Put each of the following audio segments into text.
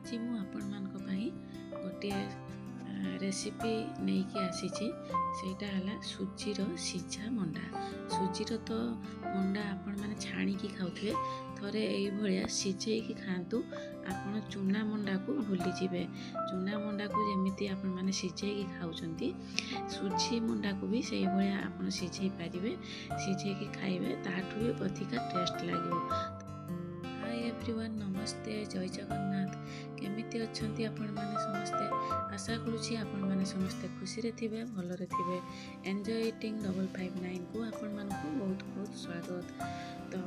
आज मु आपण गोटे रेसिपी नहीं कि आसी सेटा है सुजीर सीझा मंडा। सुजीर तो मंडा आपण मैंने छाणिकी खाऊे थरे ये सीझे खातु आपण चूना मंडा को भूली जाए। चूना मंडा को जमी आपण मैंने सीझे खाऊँ सुजी मंडा को भी से आप सीझे पारे सीझे खाइबे ताठू भी अधिका टेस्ट लगे। हाय एवरीवन, नमस्ते, जय जगन्नाथ। केमिति अछंती आपण माने समस्ते? आशा करूछि आपण माने समस्ते खुशी रे थिबे, भलरे थिबे। एन्जॉय ईटिंग 559 को आपण मानकु बहुत बहुत स्वागत। तो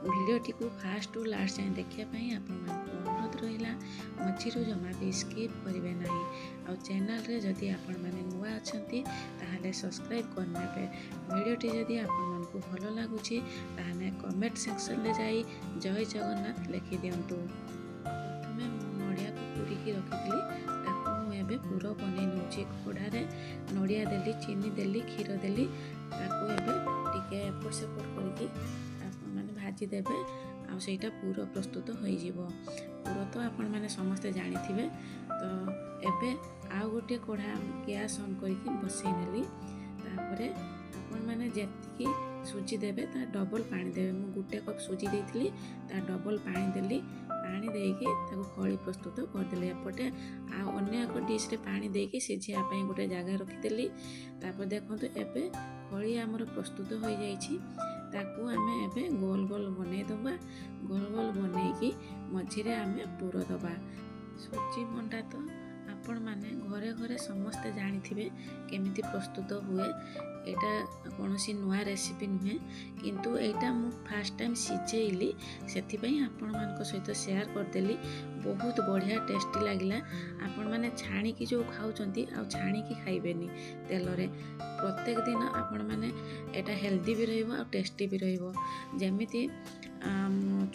वीडियोटी को फास्ट टू लास्ट जाए देखिया पई आपण मानकु अनुरोध रहिला मझिरु जमा भी स्किप करिवे नाही। आ चैनल रे जदि आपण माने नुवा अछंती ताहाले सब्सक्राइब करनेबे। वीडियोटी जदि आपण मानकु भलो लागुछि ताहाले कमेंट सेक्शन ले जाई जय जगन्नाथ लिखि दियंतु। प्रथमे नड़िया को पूरीकी रखिली ताकू एबे पूरा बनै नउछि। कोड़ारे नड़िया देली, चीनी देली, क्षीर देली, ताकू एबे टिके एपट सेपट करके आपण माने भाजी देबे। आ सेटा पूरा प्रस्तुत होई जिवो। पूरा तो आपण माने समस्त जानि थिबे। तो एबे आ गोटे कोढ़ा गैस ऑन करके बसई नेली। तापरे आपण माने जेतिकी सुजी देबे ता डबल पानी देबे। मु गुटे कप सुजी देइथिली ता डबल पानी देली। पानी देके ताको खली प्रस्तुत कर देले। एपटे आ अन्य एक डिश रे पानी देके सिझिया पई गोटे जगह रखि देली। तापर देखंतु एबे खली हमर प्रस्तुत हो जाइछि। ताकू आमे एबे गोल गोल बनै दबा। गोल गोल बनैकी मझिरे आमे पूर दबा। सुजी मंडा तो आपण माने घरे घरे समस्ते जानिथिबे केमिति प्रस्तुत हुए। एटा कोनोसी नुआ रेसिपी नुहे, किंतु एटा मु फर्स्ट टाइम सिझेइली सेथि पई आपण मानको सहित शेयर कर देली। बहुत बढ़िया टेस्टी लागिला। आपण माने छाणिकी जो खाउचंती आ छाणिकी खाइबेनी तेल रे। प्रत्येक दिन आपण माने एटा हेल्दी भी रहइबो आ टेस्टी भी रहइबो। जेमिति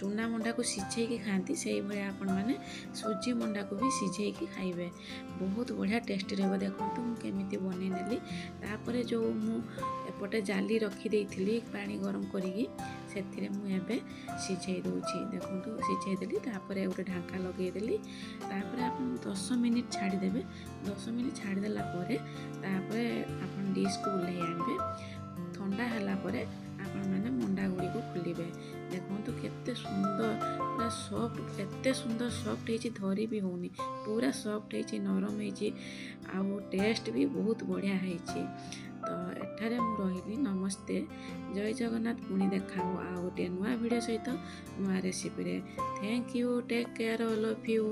चूना मंडा को सिझेकी खाती से भाई आपण मैंने सुजी मंडा को भी सिझेकी खाइबे। बहुत बढ़िया टेस्टी रहबो। देखंतु मु केमिति बनै नेली। तापरे जो मु एपटे जाली रखी देइथिली पानी गरम करिकी सेथिरे मु एबे सिझेई दउछि। देखंतु सिझेई देली। तापरे गोटे ढांका लगेई देली। तापरे आपण 10 मिनिट छाड़ी देबे। 10 मिनिट छाड़ी देला परे तापरे आपण डिश को उल्हे आनबे। ठंडा हला परे आपण माने मंडा गुड़ी को खोलिबे। देखंतु केते सुंदर पूरा सॉफ्ट, केते सुंदर सॉफ्ट हेछि, धरी भी होनी, पूरा सॉफ्ट हेछि, नरम हेछि, आ टेस्ट भी बहुत बढ़िया हेछि। तो एठारे मु रहिली। नमस्ते, जय जगन्नाथ। पुणी देखा आ गोटे नुआ वीडियो सहित नुआ रेसिपी रे। Thank you, take care all of you.